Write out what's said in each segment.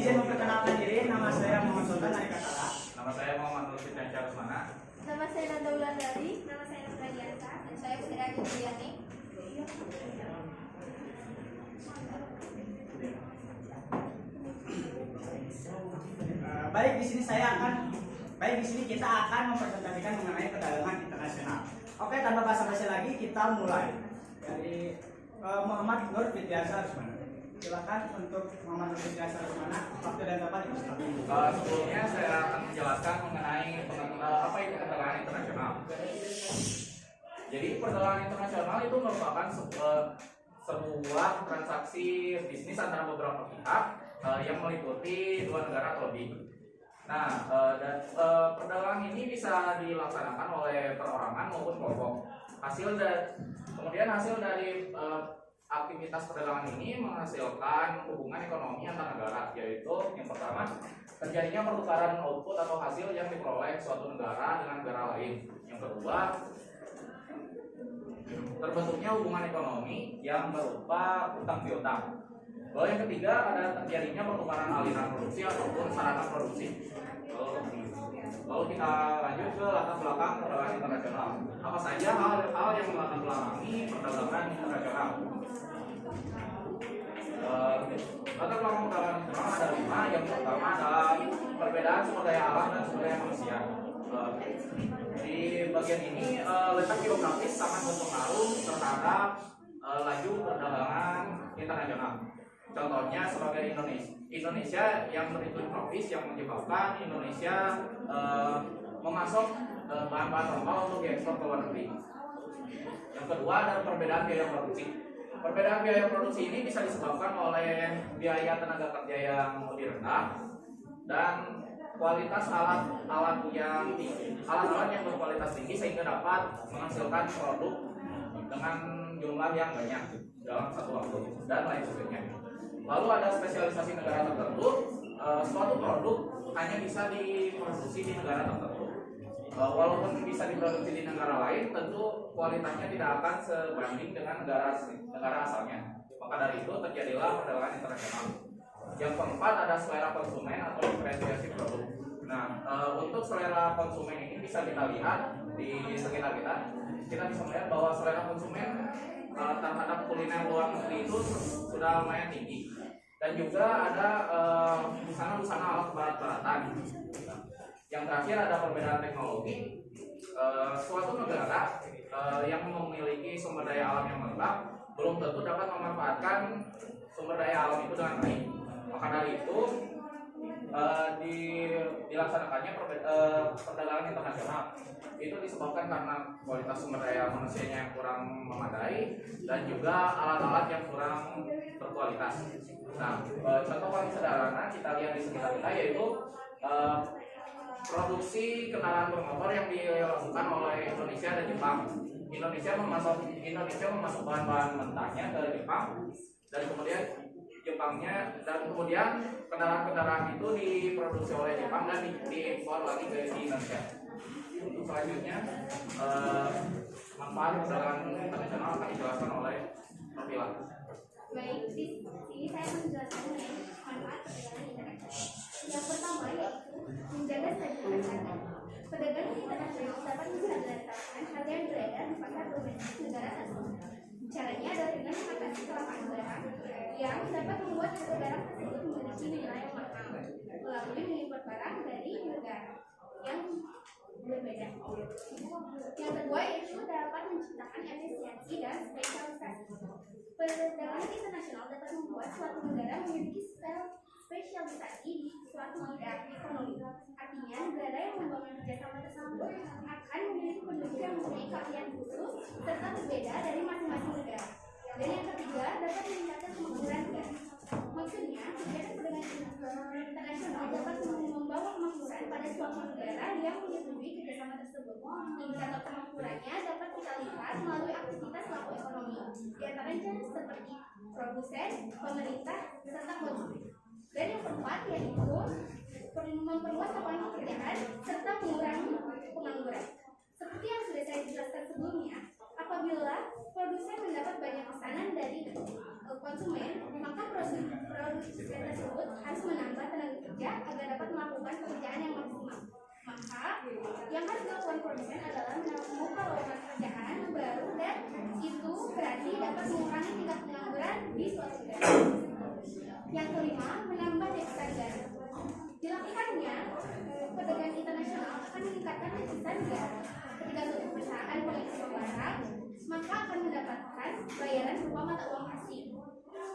Izin memperkenalkan diri, nama saya Muhammad Sultan dari Katala. Nama saya Muhammad Lutfi Rusmana. Nama saya Nanda Wulandari. Nama saya Nanda Diansa. Dan saya Putri Juliani. Baik di sini kita akan mempresentasikan mengenai perdagangan internasional. Oke, tanpa basa-basi lagi kita mulai dari Muhammad Nur Fitriasa Rusmana. Silakan untuk Muhammad Nur Fitriasa Rusmana, waktu dan tempat dipersilakan. Sebelumnya saya akan menjelaskan mengenai apa itu perdagangan internasional. Jadi perdagangan internasional itu merupakan sebuah transaksi bisnis antara beberapa pihak yang meliputi dua negara atau lebih. Nah, perdagangan ini bisa dilaksanakan oleh perorangan maupun kelompok. Kemudian hasil dari aktivitas perdagangan ini menghasilkan hubungan ekonomi antar negara, yaitu yang pertama terjadinya pertukaran output atau hasil yang diperoleh suatu negara dengan negara lain. Yang kedua, terbentuknya hubungan ekonomi yang berupa utang piutang. Lalu yang ketiga, ada terjadinya pertukaran aliran produksi ataupun sarana produksi. Lalu kita lanjut ke latar belakang perdagangan internasional. Apa saja hal yang melatar belakangi perdagangan internasional? Latar belakang perdagangan internasional ada 5. Yang pertama adalah perbedaan sumber daya alam dan sumber daya manusia. Di bagian ini letak geografis sangat berpengaruh terhadap laju perdagangan internasional. Contohnya sebagai Indonesia yang beriklim tropis yang menyebabkan Indonesia memasok bahan-bahan lokal untuk diekspor ke luar negeri. Yang kedua ada perbedaan biaya produksi. Perbedaan biaya produksi ini bisa disebabkan oleh biaya tenaga kerja yang lebih rendah dan kualitas alat-alat yang berkualitas tinggi sehingga dapat menghasilkan produk dengan jumlah yang banyak dalam satu waktu dan lain sebagainya. Lalu ada spesialisasi negara tertentu. Suatu produk hanya bisa diproduksi di negara tertentu. Walaupun bisa diproduksi di negara lain, tentu kualitasnya tidak akan sebanding dengan negara asalnya. Maka dari itu terjadilah perdagangan internasional. Yang keempat ada selera konsumen atau diferensiasi produk. Nah, untuk selera konsumen ini bisa kita lihat di sekitar kita. Kita bisa melihat bahwa selera konsumen terhadap kuliner luar negeri itu sudah lumayan tinggi. Dan juga ada busana-busana alat barat-baratan. Yang terakhir ada perbedaan teknologi. Suatu negara yang memiliki sumber daya alam yang lengkap belum tentu dapat memanfaatkan sumber daya alam itu dengan baik. Maka dari itu dilaksanakannya perdagangan internasional itu disebabkan karena kualitas sumber daya manusianya yang kurang memadai dan juga alat-alat yang kurang berkualitas. Nah, contoh paling sederhana kita lihat di sekitar kita yaitu produksi kendaraan bermotor yang dilakukan oleh Indonesia dan Jepang. Indonesia memasuk bahan-bahan mentahnya ke Jepang dan kemudian kendaraan-kendaraan itu diproduksi oleh Jepang dan diimpor lagi ke Indonesia. Untuk selanjutnya manfaat perdagangan internasional akan dijelaskan oleh Nabila. Baik, di sini saya menjelaskan mengenai manfaat perdagangan internasional. Yang pertama yaitu menjaga stabilitas harga. Perdagangan internasional dapat menstabilkan harga yang beredar di pasar domestik negara tersebut. Caranya adalah dengan mengatasi kelangkaan barang yang dapat membuat harga barang tersebut memiliki nilai yang mahal melalui mengimpor barang dari negara yang berbeda. Yang kedua yaitu dapat menciptakan efisiensi dan spesialisasi. Perdagangan internasional dapat membuat suatu negara memiliki spesialisasi di suatu bidang ekonomi. Artinya negara yang membangun kerjasama tersebut akan memiliki penduduk yang mempunyai keahlian khusus serta berbeda dari masing-masing negara. Dan yang ketiga dapat meningkatkan kemakmuran negara. Maksudnya, kegiatan perdagangan internasional dapat membawa kemakmuran pada suatu negara yang menyetujui kerjasama tersebut. Indikator kemakmurannya dapat kita lihat melalui aktivitas pelaku ekonomi, di antaranya seperti produsen, pemerintah, serta konsumen. Dan yang keempat yaitu memperluas lapangan pekerjaan serta mengurangi pengangguran. Seperti yang sudah saya jelaskan sebelumnya, apabila produsen mendapat banyak pesanan dari konsumen, maka produsen tersebut harus menambah tenaga bekerja agar dapat melakukan pekerjaan yang maksimal. Maka yang harus dilakukan produsen adalah membuka lowongan pekerjaan baru, dan itu berarti dapat mengurangi tingkat pengangguran di suatu negara. Yang kelima, menambah devisa negara. Dilakukannya perdagangan internasional akan meningkatkan devisa negara. Ketika suatu perusahaan mengekspor barang, maka akan mendapatkan bayaran berupa mata uang asing.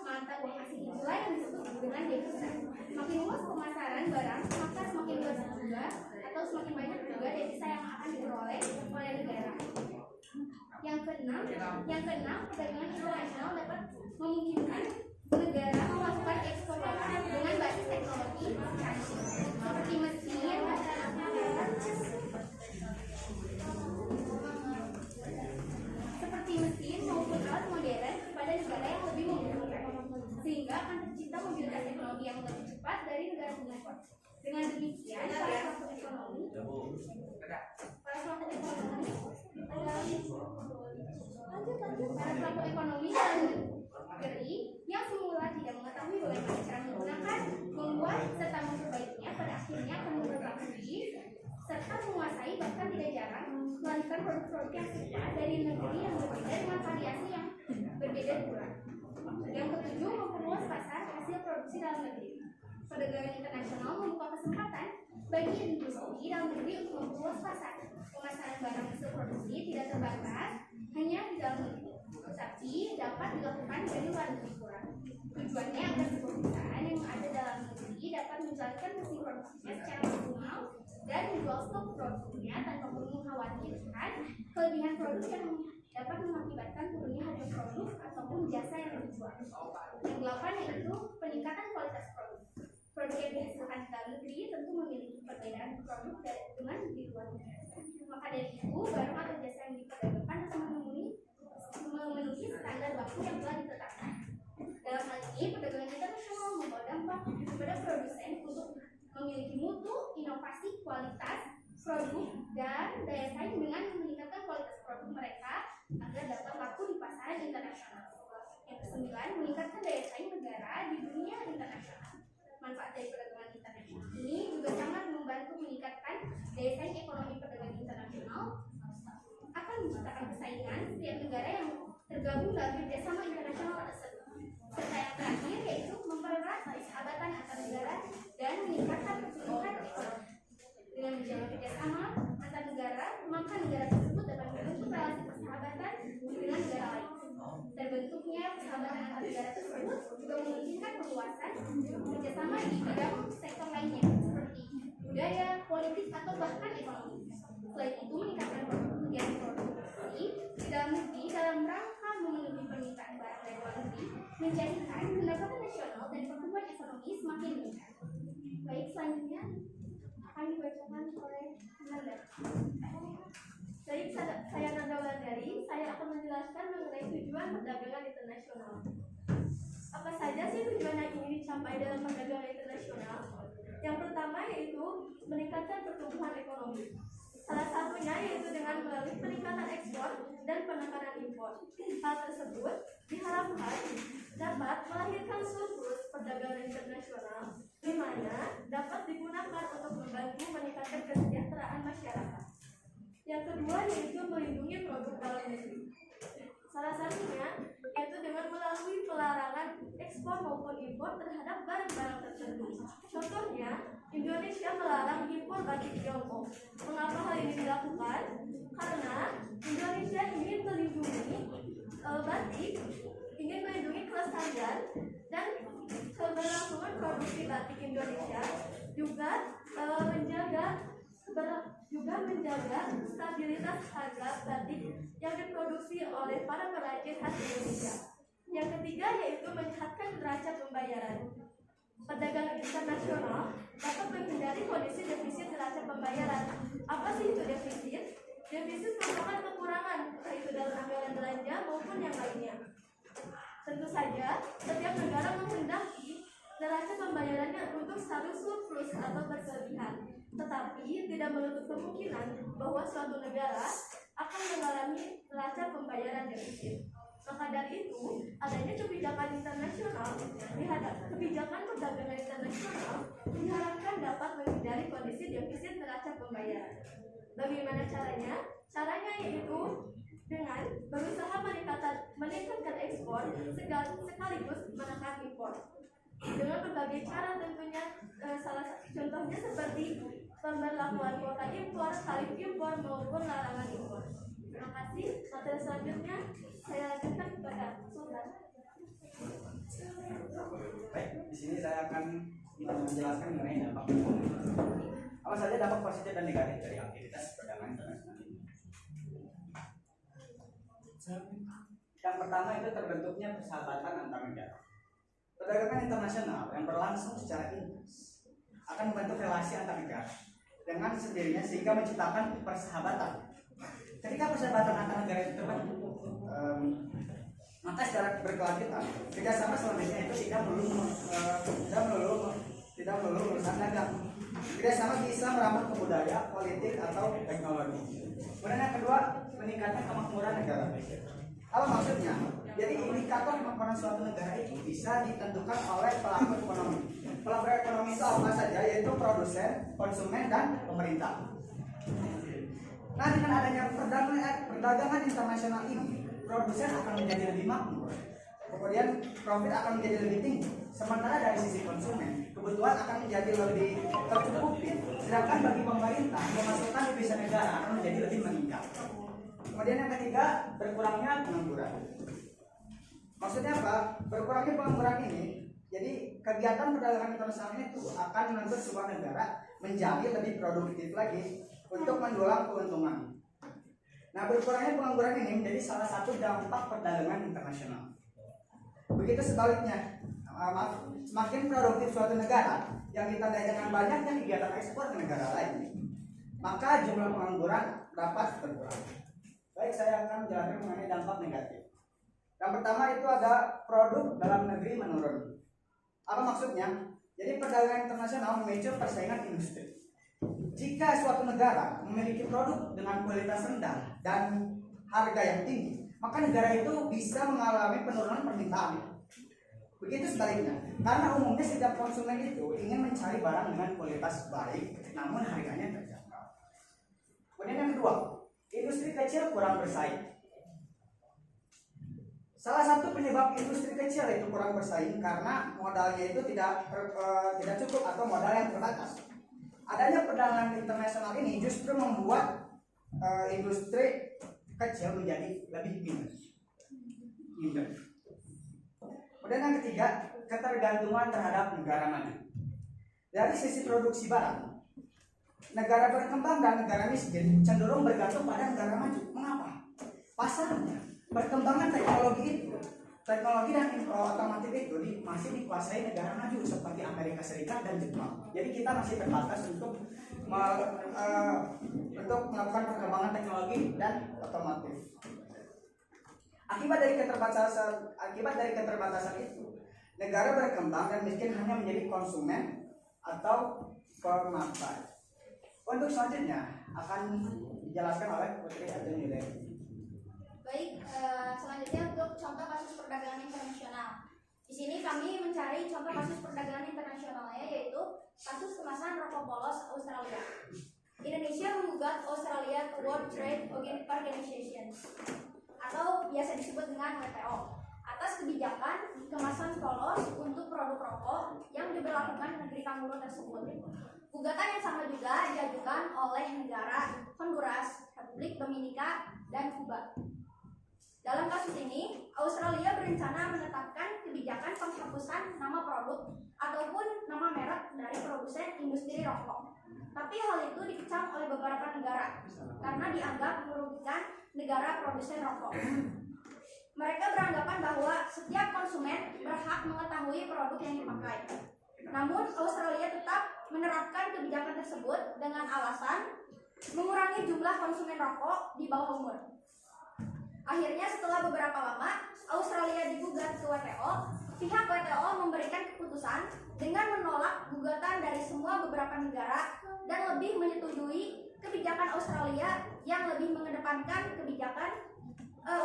Mata uang asing itulah yang disebut dengan devisa. Makin luas pemasaran barang, maka semakin luas juga atau semakin banyak juga devisa yang akan diperoleh oleh negara. Yang keenam, perdagangan internasional dapat memungkinkan negara melakukan ekspor barang dengan basis teknologi canggih seperti mesin maupun alat modern kepada negara yang lebih membutuhkan, sehingga akan tercipta mobilitas teknologi yang lebih cepat dari negara pengimpor. Dengan demikian, para pelaku ekonomi dalam negeri yang semula tidak mengetahui bagaimana cara menggunakan, membuat serta memperbaikinya, pada akhirnya akan mengetahui serta menguasai, bahkan tidak jarang melakukan produk-produk yang serupa dari negeri yang berbeda dengan variasi yang berbeda pula. Yang ketujuh, memperluas pasar hasil produksi dalam negeri. Perdagangan internasional membuka kesempatan bagi industri dalam negeri untuk memperluas pasar. Pemasaran barang hasil produksi tidak terbatas hanya di dalam negeri, tetapi dapat dilakukan dari luar negeri pula. Tujuannya agar sebuah perusahaan yang ada dalam negeri dapat menjalankan mesin produksinya secara maksimal dan menjual stok produknya tanpa perlu mengkhawatirkan kelebihan produk yang dapat mengakibatkan turunnya harga produk ataupun jasa yang dijual. Yang delapan yaitu peningkatan kualitas produk. Produk yang dihasilkan di dalam negeri tentu memiliki perbedaan produk dengan di luar negeri. Maka dari itu, barang atau jasa yang diperdagangkan harus memenuhi standar baku yang telah ditetapkan. Dalam hal ini, perdagangan internasional membawa dampak kepada produsen untuk memiliki mutu, inovasi, kualitas produk, dan daya saing dengan meningkatkan kualitas produk mereka agar dapat laku di pasaran internasional. Yang kesembilan, meningkatkan daya saing negara di dunia internasional. Manfaat dari perdagangan internasional ini juga sangat membantu meningkatkan daya saing ekonomi perdagangan internasional, akan menciptakan persaingan setiap negara yang tergabung dalam kerjasama internasional tersebut. Serta yang terakhir yaitu mempererat persahabatan antar negara dan meningkatkan pertumbuhan ekonomi. Dengan menjalin kerjasama antar negara, maka negara tersebut dapat membentuk relasi persahabatan dengan negara lain. Terbentuknya persahabatan antar negara tersebut juga memungkinkan perluasan kerjasama di bidang sektor lainnya seperti budaya, politik, atau bahkan ekonomi. Selain itu, meningkatkan yang produksi di dalam negeri dalam rangka memenuhi permintaan barang dari luar negeri menjadikan pendapatan nasional dan pertumbuhan ekonomi semakin meningkat. Baik, selanjutnya akan dibacakan oleh Nanda. Baik, saya Nanda Wulandari. Saya akan menjelaskan mengenai tujuan perdagangan internasional. Apa saja sih tujuan yang ingin dicapai dalam perdagangan internasional? Yang pertama yaitu meningkatkan pertumbuhan ekonomi. Salah satunya yaitu dengan melalui peningkatan ekspor dan penekanan impor. Hal tersebut diharapkan dapat melahirkan surplus perdagangan internasional, di mana dapat digunakan untuk membantu meningkatkan kesejahteraan masyarakat. Yang kedua yaitu melindungi produk dalam negeri. Salah satunya yaitu dengan melalui pelarangan ekspor maupun impor terhadap barang-barang tertentu. Contohnya, Indonesia melarang impor batik Tiongkok. Mengapa hal ini dilakukan? Karena Indonesia ingin melindungi batik, ingin melindungi kelestarian dan keberlangsungan produksi batik Indonesia, juga menjaga stabilitas harga batik yang diproduksi oleh para perajin khas Indonesia. Yang ketiga yaitu menyehatkan neraca pembayaran. Perdagangan internasional dapat menghindari kondisi defisit neraca pembayaran. Apa sih itu defisit? Defisit merupakan kekurangan, entah itu dalam anggaran belanja maupun yang lainnya. Tentu saja, setiap negara menghendaki neraca pembayarannya untuk selalu surplus atau berkelebihan. Tetapi tidak menutup kemungkinan bahwa suatu negara akan mengalami neraca pembayaran defisit. Maka dari itu, adanya kebijakan internasional, kebijakan perdagangan internasional diharapkan dapat menghindari kondisi defisit neraca pembayaran. Bagaimana caranya? Caranya yaitu dengan berusaha meningkatkan ekspor sekaligus menekan impor. Dengan berbagai cara tentunya, contohnya seperti pemberlakuan kuota impor, tarif impor maupun larangan impor. Terima kasih. Materi selanjutnya saya lanjutkan kepada Sultan. Baik, di sini saya akan menjelaskan mengenai dampak. Apa saja dampak positif dan negatif dari aktivitas perdagangan internasional ini? Yang pertama itu terbentuknya persahabatan antar negara. Perdagangan internasional yang berlangsung secara intens akan membentuk relasi antar negara dengan sendirinya sehingga menciptakan persahabatan. Ketika persahabatan antar negara itu terbentuk, maka secara berkelanjutan kerjasama selanjutnya itu tidak melulu urusan dagang. Kerjasama bisa merambat ke budaya, politik atau teknologi. Kemudian yang kedua, meningkatnya kemakmuran negara. Apa maksudnya? Jadi indikator kemakmuran suatu negara itu bisa ditentukan oleh pelaku ekonomi. Pelaku ekonomi itu apa saja? Yaitu produsen, konsumen, dan pemerintah. Nah, dengan adanya perdagangan internasional ini, produsen akan menjadi lebih makmur. Kemudian profit akan menjadi lebih tinggi. Sementara dari sisi konsumen, kebutuhan akan menjadi lebih tercukupi. Sedangkan bagi pemerintah, pemasukan devisa negara akan menjadi lebih meningkat. Kemudian yang ketiga, berkurangnya pengangguran. Maksudnya apa? Berkurangnya pengangguran ini, jadi kegiatan perdagangan internasional itu akan menuntut sebuah negara menjadi lebih produktif lagi untuk mendulang keuntungan. Nah, berkurangnya pengangguran ini menjadi salah satu dampak perdagangan internasional. Begitu sebaliknya, semakin produktif suatu negara yang ditandai dengan banyaknya kegiatan ekspor ke negara lain, maka jumlah pengangguran dapat berkurang. Baik, saya akan menjelaskan mengenai dampak negatif. Yang pertama itu ada produk dalam negeri menurun. Apa maksudnya? Jadi perdagangan internasional memicu persaingan industri. Jika suatu negara memiliki produk dengan kualitas rendah dan harga yang tinggi, maka negara itu bisa mengalami penurunan permintaan. Begitu sebaliknya, karena umumnya setiap konsumen itu ingin mencari barang dengan kualitas baik, namun harganya terjangkau. Kemudian yang kedua, industri kecil kurang bersaing. Salah satu penyebab industri kecil itu kurang bersaing karena modalnya itu tidak cukup atau modal yang terbatas. Adanya perdagangan internasional ini justru membuat industri kecil menjadi lebih minder. Kemudian yang ketiga, ketergantungan terhadap negara maju. Dari sisi produksi barang, negara berkembang dan negara miskin cenderung bergantung pada negara maju. Mengapa? Pasalnya, perkembangan teknologi dan otomotif itu masih dikuasai negara maju seperti Amerika Serikat dan Jepang. Jadi kita masih terbatas untuk melakukan perkembangan teknologi dan otomotif. Akibat dari keterbatasan itu, negara berkembang dan miskin hanya menjadi konsumen atau pemakai. Untuk selanjutnya akan dijelaskan oleh Putri Ajeng Yudheni. Baik, selanjutnya untuk contoh kasus perdagangan internasional. Di sini kami mencari contoh kasus perdagangan internasionalnya, yaitu kasus kemasan rokok polos Australia. Indonesia menggugat Australia ke World Trade Organization atau biasa disebut dengan WTO atas kebijakan kemasan polos untuk produk rokok yang diberlakukan negeri kanguru tersebut. Gugatan yang sama juga diajukan oleh negara Honduras, Republik Dominika, dan Kuba. Dalam kasus ini, Australia berencana menetapkan kebijakan penghapusan nama produk ataupun nama merek dari produsen industri rokok. Tapi hal itu dikecam oleh beberapa negara karena dianggap merugikan negara produsen rokok. Mereka beranggapan bahwa setiap konsumen berhak mengetahui produk yang dipakai. Namun, Australia tetap menerapkan kebijakan tersebut dengan alasan mengurangi jumlah konsumen rokok di bawah umur. Akhirnya setelah beberapa lama Australia digugat ke WTO, pihak WTO memberikan keputusan dengan menolak gugatan dari semua beberapa negara dan lebih menyetujui kebijakan Australia yang lebih mengedepankan kebijakan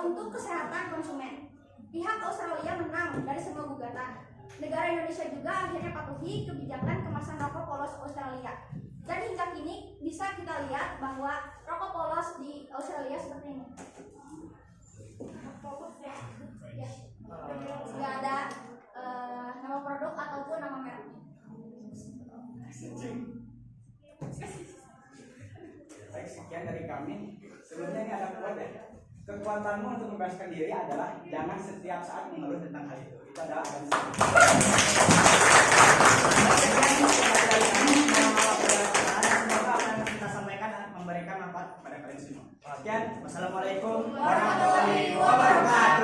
untuk kesehatan konsumen. Pihak Australia menang dari semua gugatan. Negara Indonesia juga akhirnya patuhi kebijakan kemasan rokok polos Australia. Dan hingga kini bisa kita lihat bahwa rokok polos di Australia seperti ini. Ya. Nggak ada nama produk ataupun nama merek. Baik, sekian dari kami. Sebelumnya ini ada quote ya. Kekuatanmu untuk membebaskan diri adalah jangan setiap saat mengeluh tentang hal itu. Itu adalah Adam Smith. Semoga apa yang kita sampaikan memberikan manfaat kepada kalian semua. Sekian, wassalamualaikum warahmatullahi wabarakatuh.